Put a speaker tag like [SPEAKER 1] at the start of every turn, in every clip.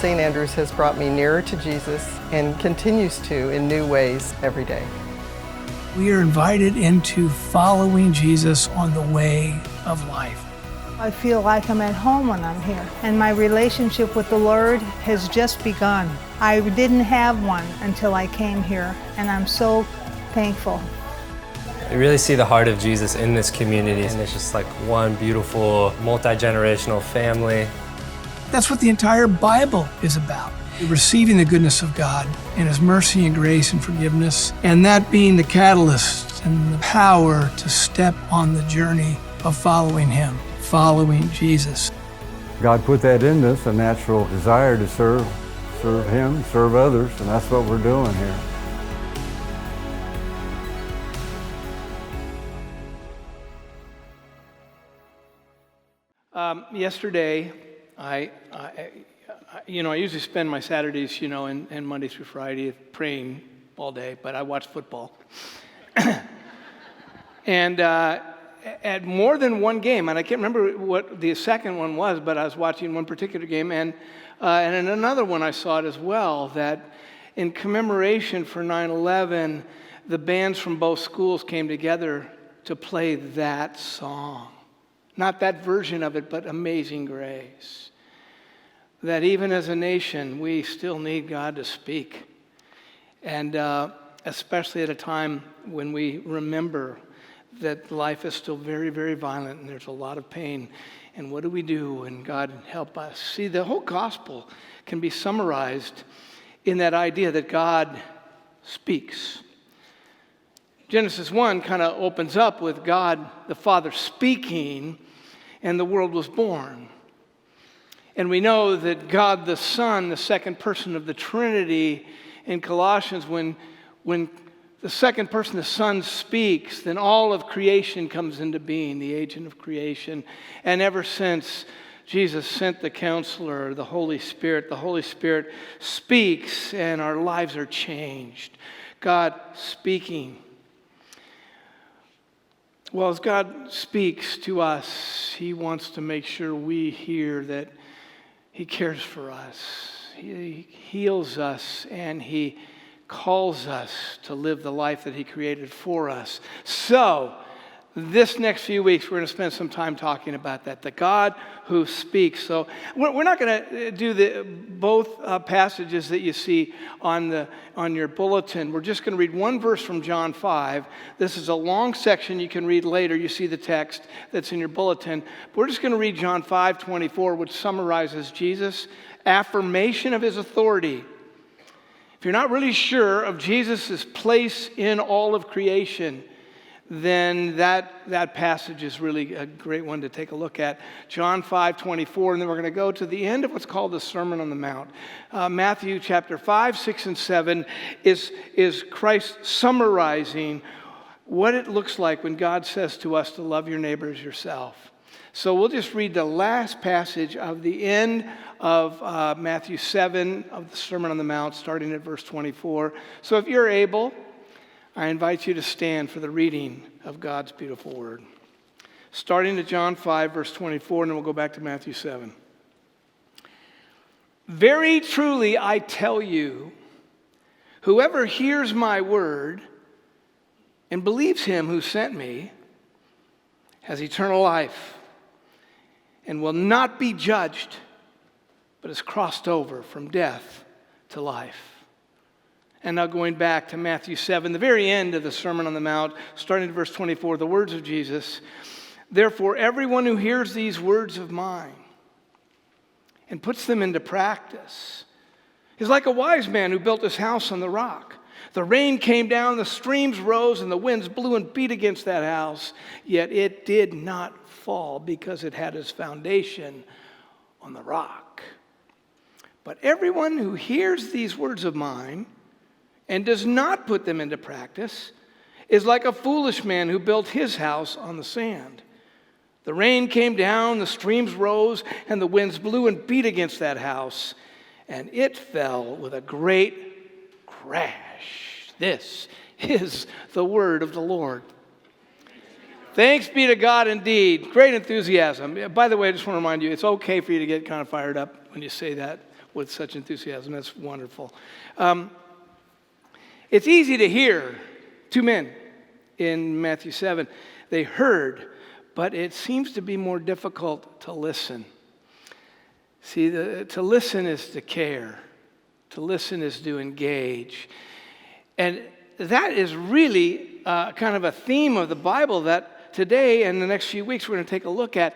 [SPEAKER 1] St. Andrews has brought me nearer to Jesus and continues to in new ways every day.
[SPEAKER 2] We are invited into following Jesus on the way of life.
[SPEAKER 3] I feel like I'm at home when I'm here, and my relationship with the Lord has just begun. I didn't have one until I came here, and I'm so thankful.
[SPEAKER 4] I really see the heart of Jesus in this community, and it's just like one beautiful, multi-generational family.
[SPEAKER 2] That's what the entire Bible is about. Receiving the goodness of God and His mercy and grace and forgiveness, and that being the catalyst and the power to step on the journey of following Him, following Jesus.
[SPEAKER 5] God put that in us, a natural desire to serve Him, serve others, and that's what we're doing here.
[SPEAKER 6] Yesterday, I usually spend my Saturdays, and Monday through Friday praying all day, but I watch football. And at more than one game, and I can't remember what the second one was, but I was watching one particular game, and in another one I saw it as well, that in commemoration for 9/11, the bands from both schools came together to play that song. Not that version of it, but Amazing Grace. That even as a nation, we still need God to speak. And especially at a time when we remember that life is still very, very violent and there's a lot of pain. And what do we do? And God help us. See, the whole gospel can be summarized in that idea that God speaks. Genesis 1 kind of opens up with God the Father speaking, and the world was born. And we know that God the Son, the second person of the Trinity, in Colossians, when the second person, the Son, speaks, then all of creation comes into being, the agent of creation. And ever since Jesus sent the Counselor, the Holy Spirit speaks and our lives are changed. God speaking. Well, as God speaks to us, He wants to make sure we hear that He cares for us. He heals us, and He calls us to live the life that He created for us. So, this next few weeks, we're going to spend some time talking about that, the God who speaks. So we're not going to do both passages that you see on your bulletin. We're just going to read one verse from John 5. This is a long section you can read later. You see the text that's in your bulletin. But we're just going to read John 5:24, which summarizes Jesus' affirmation of His authority. If you're not really sure of Jesus' place in all of creation, then that passage is really a great one to take a look at. John 5:24, and then we're going to go to the end of what's called the Sermon on the Mount. Matthew chapter 5, 6, and 7 is Christ summarizing what it looks like when God says to us to love your neighbor as yourself. So we'll just read the last passage of the end of Matthew 7 of the Sermon on the Mount, starting at verse 24. So if you're able, I invite you to stand for the reading of God's beautiful word. Starting at John 5, verse 24, and then we'll go back to Matthew 7. Very truly I tell you, whoever hears my word and believes Him who sent me has eternal life and will not be judged, but is crossed over from death to life. And now going back to Matthew 7, the very end of the Sermon on the Mount, starting at verse 24, the words of Jesus. Therefore, everyone who hears these words of mine and puts them into practice is like a wise man who built his house on the rock. The rain came down, the streams rose, and the winds blew and beat against that house. Yet it did not fall because it had its foundation on the rock. But everyone who hears these words of mine and does not put them into practice is like a foolish man who built his house on the sand. The rain came down, the streams rose, and the winds blew and beat against that house, and it fell with a great crash. This is the word of the Lord. Thanks be to God indeed. Great enthusiasm. By the way, I just want to remind you, it's okay for you to get kind of fired up when you say that. with such enthusiasm. That's wonderful. It's easy to hear. Two men in Matthew 7, they heard, but it seems to be more difficult to listen. See, to listen is to care. To listen is to engage. And that is really kind of a theme of the Bible that today and the next few weeks we're going to take a look at.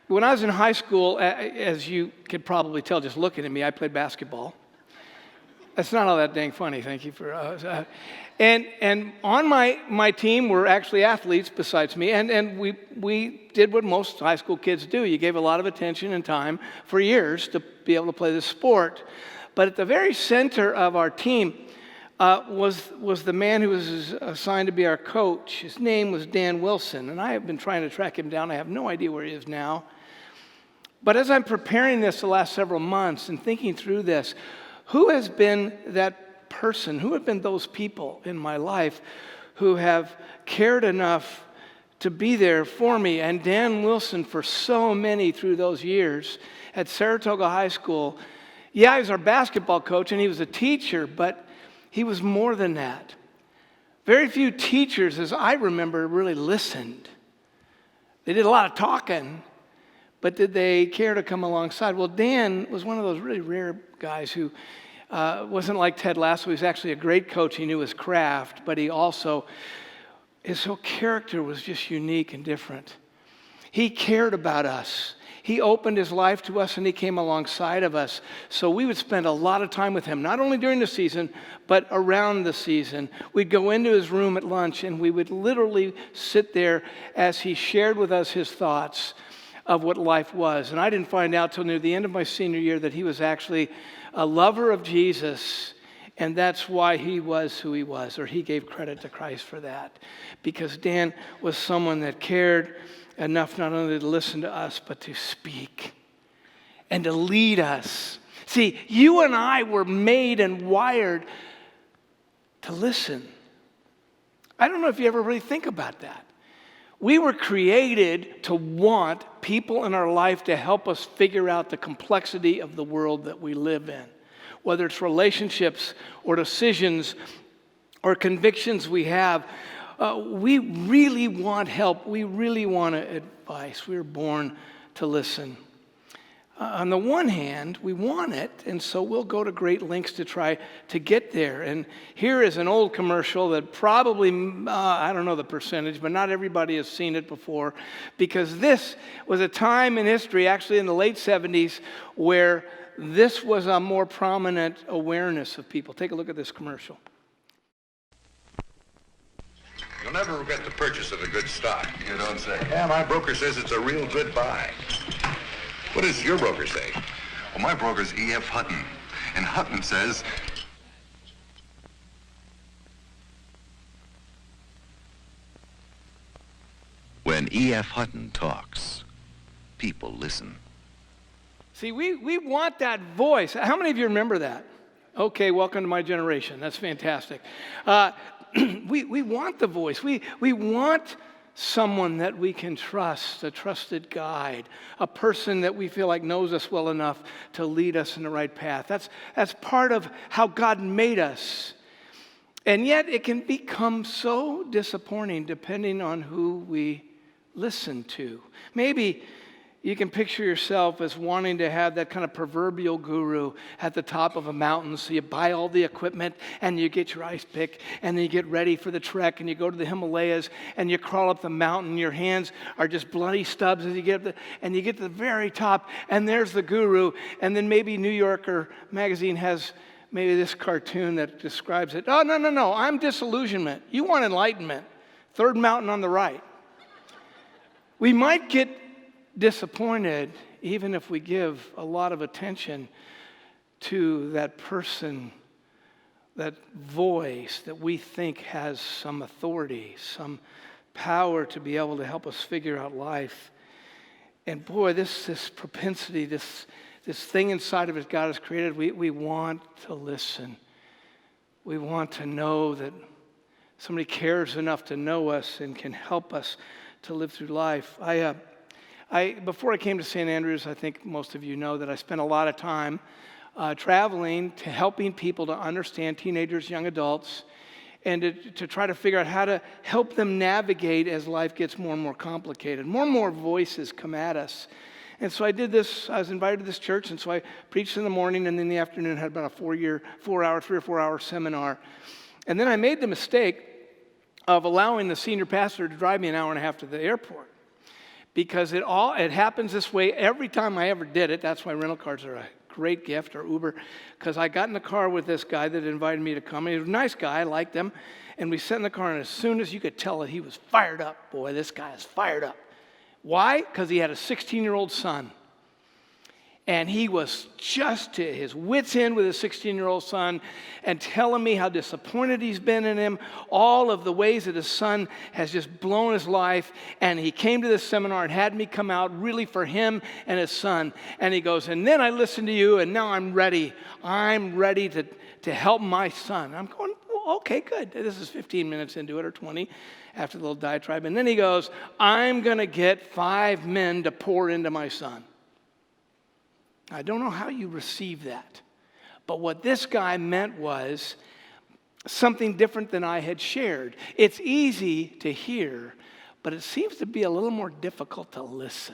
[SPEAKER 6] When I was in high school, as you could probably tell just looking at me, I played basketball. That's not all that dang funny, thank you for... And on my team were actually athletes besides me, and we did what most high school kids do. You gave a lot of attention and time for years to be able to play this sport. But at the very center of our team was the man who was assigned to be our coach. His name was Dan Wilson, and I have been trying to track him down. I have no idea where he is now. But as I'm preparing this the last several months and thinking through this, who has been that person? Who have been those people in my life who have cared enough to be there for me? And Dan Wilson, for so many through those years at Saratoga High School, yeah, he was our basketball coach and he was a teacher, but he was more than that. Very few teachers, as I remember, really listened. They did a lot of talking, but did they care to come alongside? Well, Dan was one of those really rare guys who wasn't like Ted Lasso. He was actually a great coach. He knew his craft, but he also, his whole character was just unique and different. He cared about us. He opened his life to us and he came alongside of us. So we would spend a lot of time with him, not only during the season, but around the season. We'd go into his room at lunch and we would literally sit there as he shared with us his thoughts of what life was. And I didn't find out till near the end of my senior year that he was actually a lover of Jesus, and that's why he was who he was, or he gave credit to Christ for that. Because Dan was someone that cared enough not only to listen to us, but to speak and to lead us. See, you and I were made and wired to listen. I don't know if you ever really think about that. We were created to want people in our life to help us figure out the complexity of the world that we live in, whether it's relationships or decisions or convictions we have. We really want help. We really want advice. We were born to listen. On the one hand, we want it, and so we'll go to great lengths to try to get there. And here is an old commercial that probably, I don't know the percentage, but not everybody has seen it before, because this was a time in history, actually in the late 70s, where this was a more prominent awareness of people. Take a look at this commercial.
[SPEAKER 7] You'll never regret the purchase of a good stock. You don't say. Yeah, my broker says it's a real good buy. What does your broker say?
[SPEAKER 8] Well, my broker's E.F. Hutton. And Hutton says, when E.F. Hutton talks, people listen.
[SPEAKER 6] See, we want that voice. How many of you remember that? Okay, welcome to my generation. That's fantastic. We want the voice. We want someone that we can trust, a trusted guide, a person that we feel like knows us well enough to lead us in the right path. That's part of how God made us. And yet it can become so disappointing depending on who we listen to. Maybe you can picture yourself as wanting to have that kind of proverbial guru at the top of a mountain. So you buy all the equipment and you get your ice pick and then you get ready for the trek and you go to the Himalayas and you crawl up the mountain. Your hands are just bloody stubs as you get and you get to the very top and there's the guru. And then maybe New Yorker magazine has maybe this cartoon that describes it. Oh, no, I'm disillusionment. You want enlightenment. Third mountain on the right. We might get disappointed even if we give a lot of attention to that person, that voice that we think has some authority, some power to be able to help us figure out life. And boy, this propensity, this thing inside of us God has created, we want to listen. We want to know that somebody cares enough to know us and can help us to live through life. Before I came to St. Andrews, I think most of you know that I spent a lot of time traveling to helping people to understand teenagers, young adults, and to try to figure out how to help them navigate as life gets more and more complicated. More and more voices come at us. And so I did this. I was invited to this church, and so I preached in the morning, and in the afternoon had about a 3 or 4 hour seminar. And then I made the mistake of allowing the senior pastor to drive me an hour and a half to the airport. Because it happens this way every time I ever did it. That's why rental cars are a great gift, or Uber, because I got in the car with this guy that invited me to come. He was a nice guy, I liked him, and we sat in the car, and as soon as you could tell that he was fired up, boy, this guy is fired up. Why? Because he had a 16-year-old son, and he was just to his wits' end with his 16-year-old son and telling me how disappointed he's been in him, all of the ways that his son has just blown his life. And he came to this seminar and had me come out really for him and his son. And he goes, and then I listened to you, and now I'm ready. I'm ready to help my son. I'm going, well, okay, good. This is 15 minutes into it, or 20, after the little diatribe. And then he goes, I'm going to get 5 men to pour into my son. I don't know how you receive that, but what this guy meant was something different than I had shared. It's easy to hear, but it seems to be a little more difficult to listen.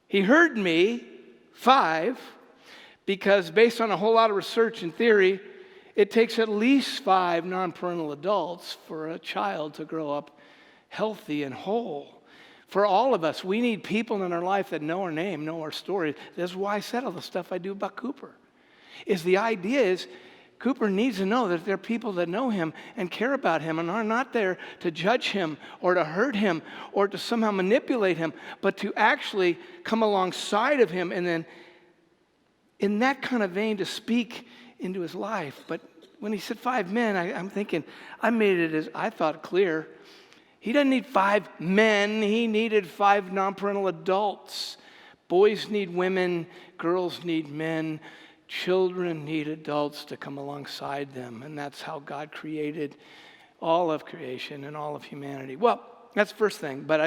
[SPEAKER 6] He heard me, 5, because based on a whole lot of research and theory, it takes at least 5 non-parental adults for a child to grow up healthy and whole. For all of us, we need people in our life that know our name, know our story. That's why I said all the stuff I do about Cooper. The idea is Cooper needs to know that there are people that know him and care about him and are not there to judge him or to hurt him or to somehow manipulate him, but to actually come alongside of him and then in that kind of vein to speak into his life. But when he said 5 men, I'm thinking, I made it as I thought clear. He doesn't need 5 men. He needed 5 non-parental adults. Boys need women. Girls need men. Children need adults to come alongside them. And that's how God created all of creation and all of humanity. Well, that's the first thing. But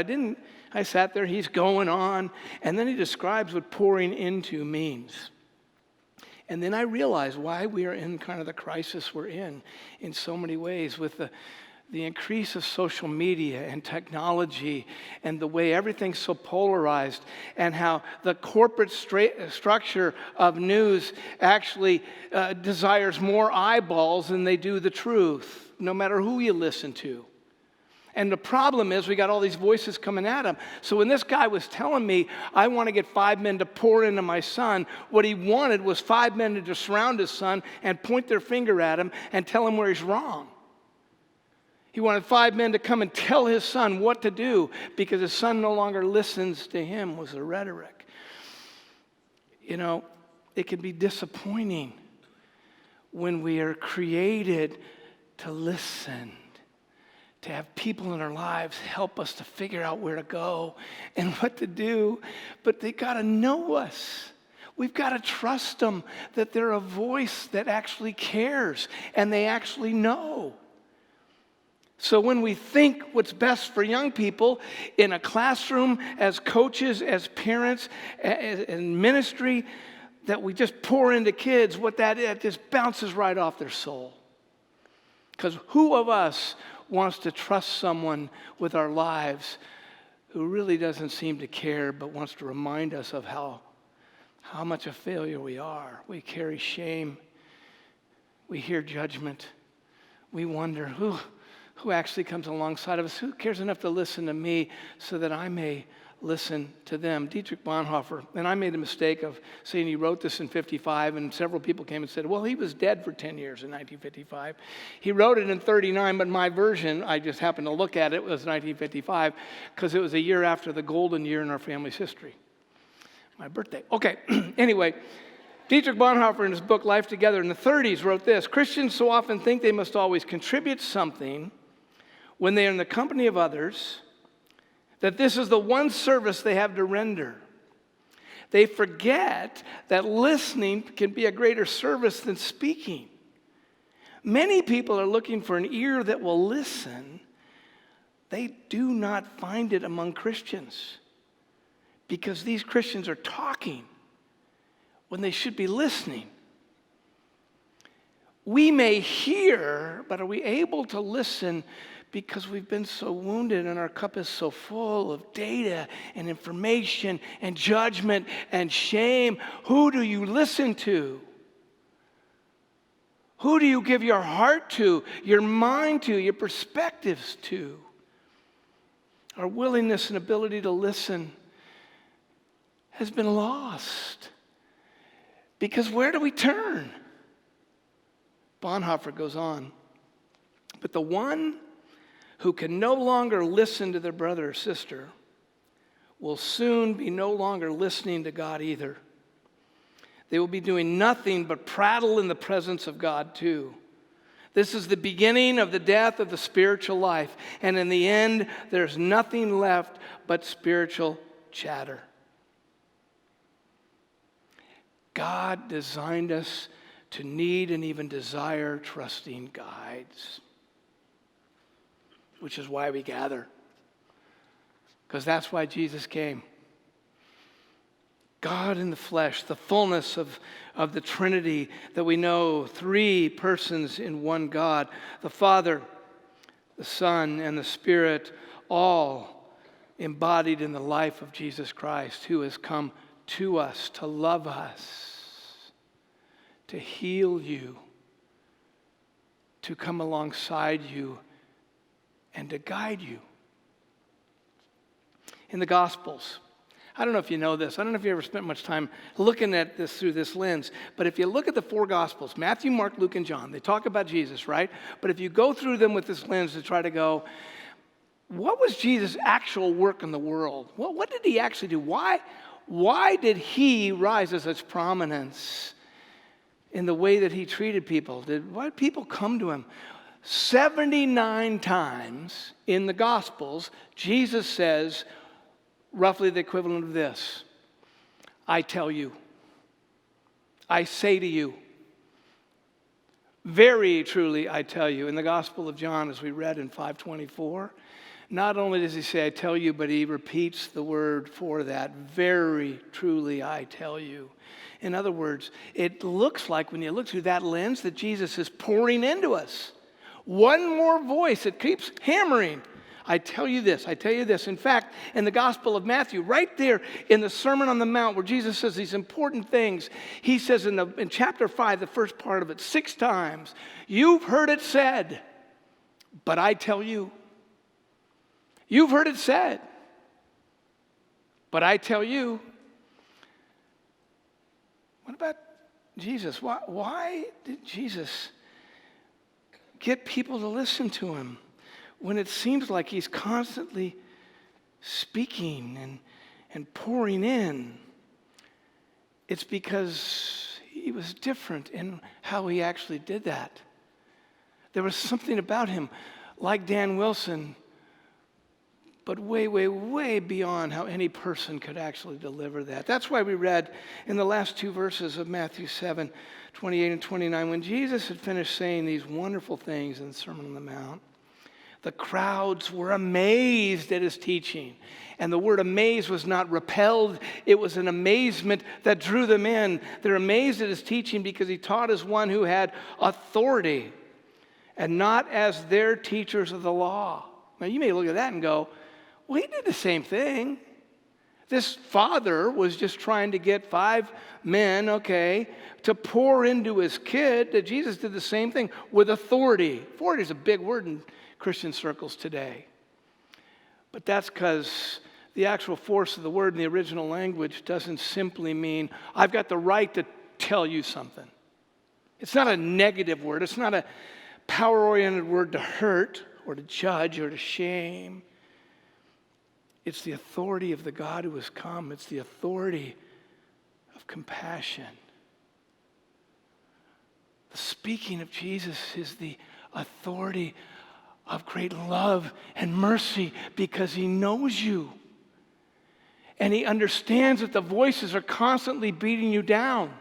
[SPEAKER 6] I sat there. He's going on. And then he describes what pouring into means. And then I realized why we are in kind of the crisis we're in so many ways with the increase of social media and technology and the way everything's so polarized and how the corporate structure of news actually desires more eyeballs than they do the truth, no matter who you listen to. And the problem is we got all these voices coming at him. So when this guy was telling me, I want to get 5 men to pour into my son, what he wanted was 5 men to just surround his son and point their finger at him and tell him where he's wrong. He wanted 5 men to come and tell his son what to do because his son no longer listens to him, was the rhetoric. You know, it can be disappointing when we are created to listen, to have people in our lives help us to figure out where to go and what to do, but they got to know us. We've got to trust them that they're a voice that actually cares and they actually know. So when we think what's best for young people in a classroom, as coaches, as parents, in ministry, that we just pour into kids, what that is, it just bounces right off their soul. Because who of us wants to trust someone with our lives who really doesn't seem to care but wants to remind us of how much a failure we are? We carry shame. We hear judgment. We wonder, who actually comes alongside of us? Who cares enough to listen to me so that I may listen to them? Dietrich Bonhoeffer, and I made the mistake of saying he wrote this in 55, and several people came and said, well, he was dead for 10 years in 1955. He wrote it in 39, but my version, I just happened to look at it, was 1955, because it was a year after the golden year in our family's history. My birthday. Okay, anyway, Dietrich Bonhoeffer in his book, Life Together, in the 30s wrote this: Christians so often think they must always contribute something when they are in the company of others, that this is the one service they have to render. They forget that listening can be a greater service than speaking. Many people are looking for an ear that will listen. They do not find it among Christians because these Christians are talking when they should be listening. We may hear, but are we able to listen because we've been so wounded and our cup is so full of data and information and judgment and shame? Who do you listen to? Who do you give your heart to, your mind to, your perspectives to? Our willingness and ability to listen has been lost. Because where do we turn? Bonhoeffer goes on, but the one who can no longer listen to their brother or sister will soon be no longer listening to God either. They will be doing nothing but prattle in the presence of God too. This is the beginning of the death of the spiritual life, and in the end, there's nothing left but spiritual chatter. God designed us to need and even desire trusting guides, which is why we gather, because that's why Jesus came. God in the flesh, the fullness of the Trinity that we know, three persons in one God, the Father, the Son, and the Spirit, all embodied in the life of Jesus Christ, who has come to us to love us, to heal you, to come alongside you, and to guide you. In the Gospels, I don't know if you know this. I don't know if you ever spent much time looking at this through this lens. But if you look at the four Gospels, Matthew, Mark, Luke, and John, they talk about Jesus, right? But if you go through them with this lens to try to go, what was Jesus' actual work in the world? What did he actually do? Why did he rise to such prominence in the way that he treated people? Why did people come to him? 79 times in the Gospels, Jesus says, roughly the equivalent of this: I tell you, I say to you, very truly I tell you. In the Gospel of John, as we read in 5:24, not only does he say I tell you, but he repeats the word for that, very truly I tell you. In other words, it looks like when you look through that lens that Jesus is pouring into us. One more voice, it keeps hammering. I tell you this, I tell you this. In fact, in the Gospel of Matthew, right there in the Sermon on the Mount where Jesus says these important things, he says in chapter 5, the first part of it, 6 times, you've heard it said, but I tell you. You've heard it said, but I tell you. What about Jesus? Why did Jesus get people to listen to him when it seems like he's constantly speaking and pouring in? It's because he was different in how he actually did that. There was something about him, like Dan Wilson, but way, way, way beyond how any person could actually deliver that. That's why we read in the last 2 verses of Matthew 7, 28 and 29, when Jesus had finished saying these wonderful things in the Sermon on the Mount, the crowds were amazed at his teaching. And the word amazed was not repelled. It was an amazement that drew them in. They're amazed at his teaching because he taught as one who had authority and not as their teachers of the law. Now, you may look at that and go, well, he did the same thing. This father was just trying to get 5 men, to pour into his kid. That Jesus did the same thing with authority. Authority is a big word in Christian circles today. But that's because the actual force of the word in the original language doesn't simply mean I've got the right to tell you something. It's not a negative word. It's not a power-oriented word to hurt or to judge or to shame. It's the authority of the God who has come. It's the authority of compassion. The speaking of Jesus is the authority of great love and mercy because he knows you. And he understands that the voices are constantly beating you down.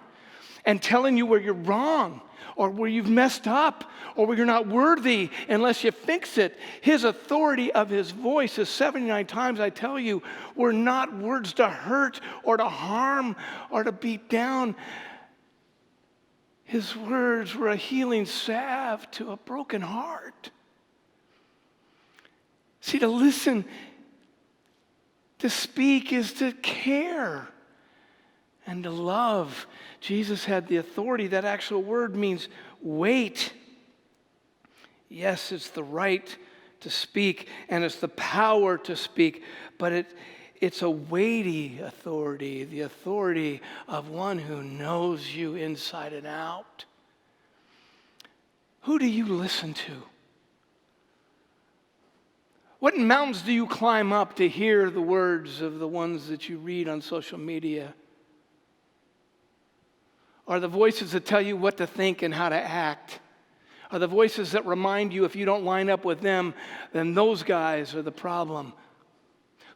[SPEAKER 6] and telling you where you're wrong or where you've messed up or where you're not worthy unless you fix it. His authority of his voice is 79 times, I tell you, were not words to hurt or to harm or to beat down. His words were a healing salve to a broken heart. See, to listen, to speak is to care and to love. Jesus had the authority. That actual word means wait. Yes, it's the right to speak and it's the power to speak, but it's a weighty authority, the authority of one who knows you inside and out. Who do you listen to? What mountains do you climb up to hear the words of the ones that you read on social media? Are the voices that tell you what to think and how to act? Are the voices that remind you if you don't line up with them, then those guys are the problem?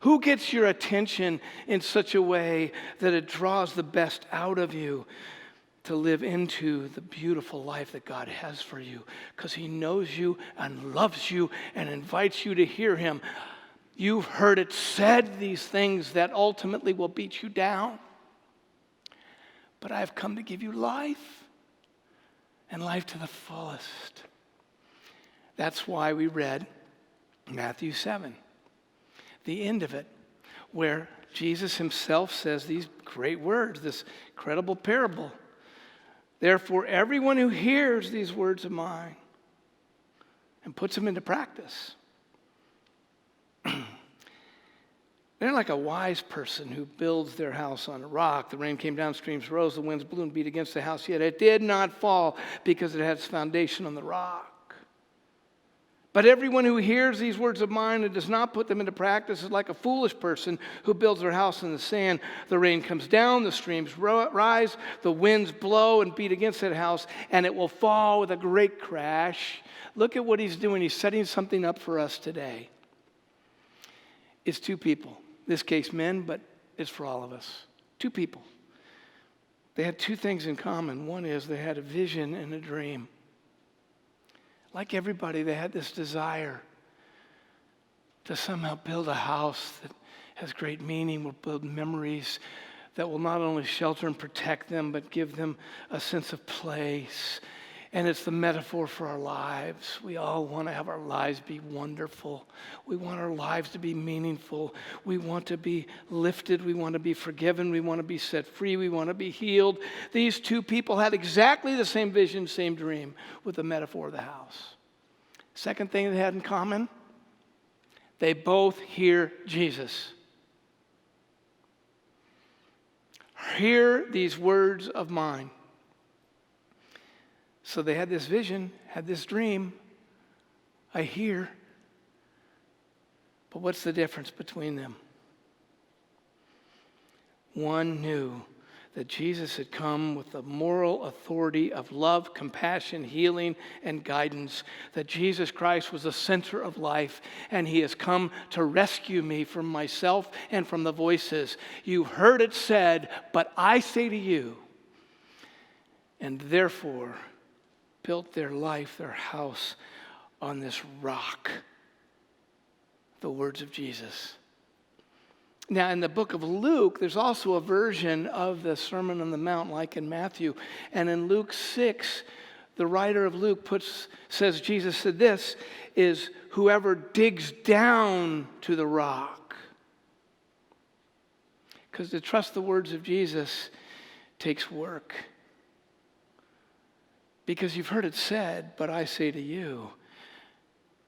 [SPEAKER 6] Who gets your attention in such a way that it draws the best out of you to live into the beautiful life that God has for you? Because he knows you and loves you and invites you to hear him. You've heard it said, these things that ultimately will beat you down. But I've come to give you life, and life to the fullest. That's why we read Matthew 7, the end of it, where Jesus himself says these great words, this incredible parable. Therefore, everyone who hears these words of mine and puts them into practice, they're like a wise person who builds their house on a rock. The rain came down, streams rose, the winds blew and beat against the house, yet it did not fall because it had its foundation on the rock. But everyone who hears these words of mine and does not put them into practice is like a foolish person who builds their house in the sand. The rain comes down, the streams rise, the winds blow and beat against that house, and it will fall with a great crash. Look at what he's doing. He's setting something up for us today. It's two people. In this case, men, but it's for all of us. Two people. They had two things in common. One is they had a vision and a dream. Like everybody, they had this desire to somehow build a house that has great meaning, will build memories that will not only shelter and protect them, but give them a sense of place. And it's the metaphor for our lives. We all want to have our lives be wonderful. We want our lives to be meaningful. We want to be lifted. We want to be forgiven. We want to be set free. We want to be healed. These two people had exactly the same vision, same dream with the metaphor of the house. Second thing they had in common, they both hear Jesus. Hear these words of mine. So they had this vision, had this dream. I hear. But what's the difference between them? One knew that Jesus had come with the moral authority of love, compassion, healing, and guidance, that Jesus Christ was the center of life, and he has come to rescue me from myself and from the voices. You've heard it said, but I say to you, and therefore built their life, their house on this rock, the words of Jesus. Now, in the book of Luke, there's also a version of the Sermon on the Mount, like in Matthew. And in Luke 6, the writer of Luke says, Jesus said this, is whoever digs down to the rock. Because to trust the words of Jesus takes work. Because you've heard it said, but I say to you,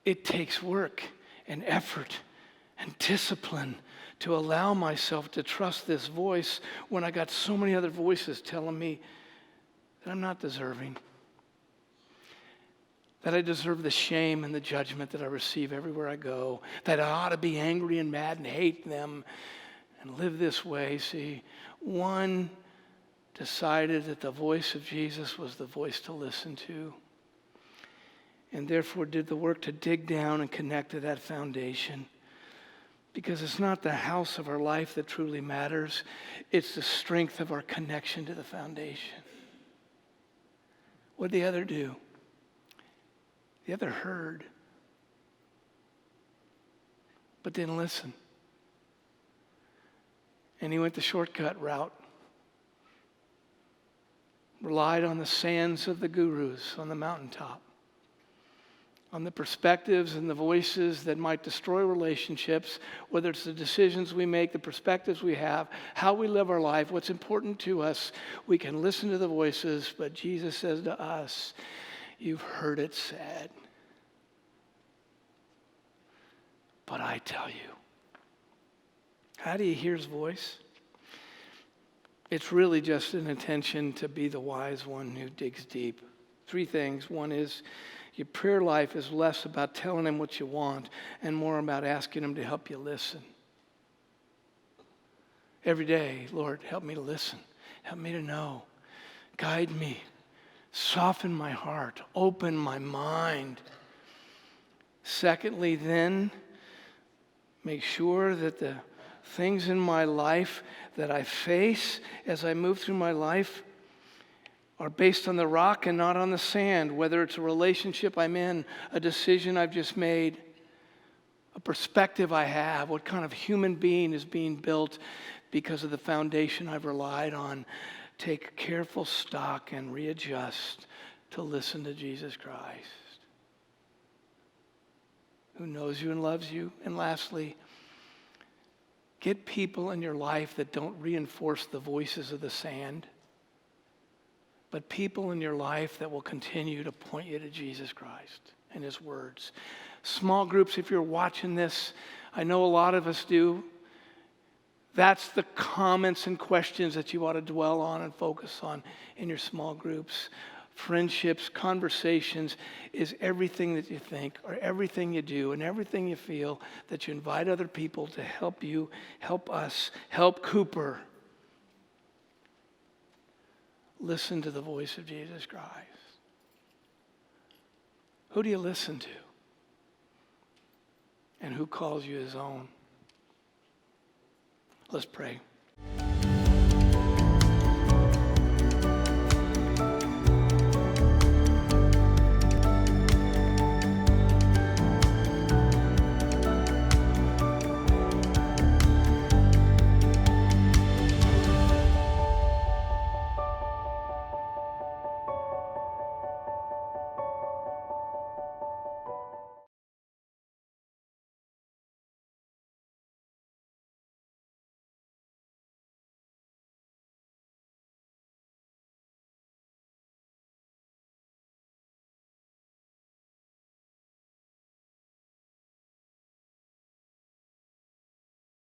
[SPEAKER 6] it takes work and effort and discipline to allow myself to trust this voice when I got so many other voices telling me that I'm not deserving, that I deserve the shame and the judgment that I receive everywhere I go, that I ought to be angry and mad and hate them and live this way. See, one decided that the voice of Jesus was the voice to listen to, and therefore did the work to dig down and connect to that foundation. Because it's not the house of our life that truly matters. It's the strength of our connection to the foundation. What did the other do? The other heard, but didn't listen. And he went the shortcut route. Relied on the sands of the gurus on the mountaintop, on the perspectives and the voices that might destroy relationships, whether it's the decisions we make, the perspectives we have, how we live our life, what's important to us. We can listen to the voices, but Jesus says to us, you've heard it said. But I tell you, how do you hear his voice? It's really just an intention to be the wise one who digs deep. 3 things. One is your prayer life is less about telling him what you want and more about asking him to help you listen. Every day, Lord, help me to listen. Help me to know. Guide me. Soften my heart. Open my mind. Secondly, then, make sure that the things in my life that I face as I move through my life are based on the rock and not on the sand, whether it's a relationship I'm in, a decision I've just made, a perspective I have, what kind of human being is being built because of the foundation I've relied on. Take careful stock and readjust to listen to Jesus Christ, who knows you and loves you. And lastly, get people in your life that don't reinforce the voices of the sand, but people in your life that will continue to point you to Jesus Christ and his words. Small groups, if you're watching this, I know a lot of us do. That's the comments and questions that you ought to dwell on and focus on in your small groups. Friendships, conversations is everything that you think or everything you do and everything you feel that you invite other people to help you, help us, help Cooper. Listen to the voice of Jesus Christ. Who do you listen to? And who calls you his own? Let's pray.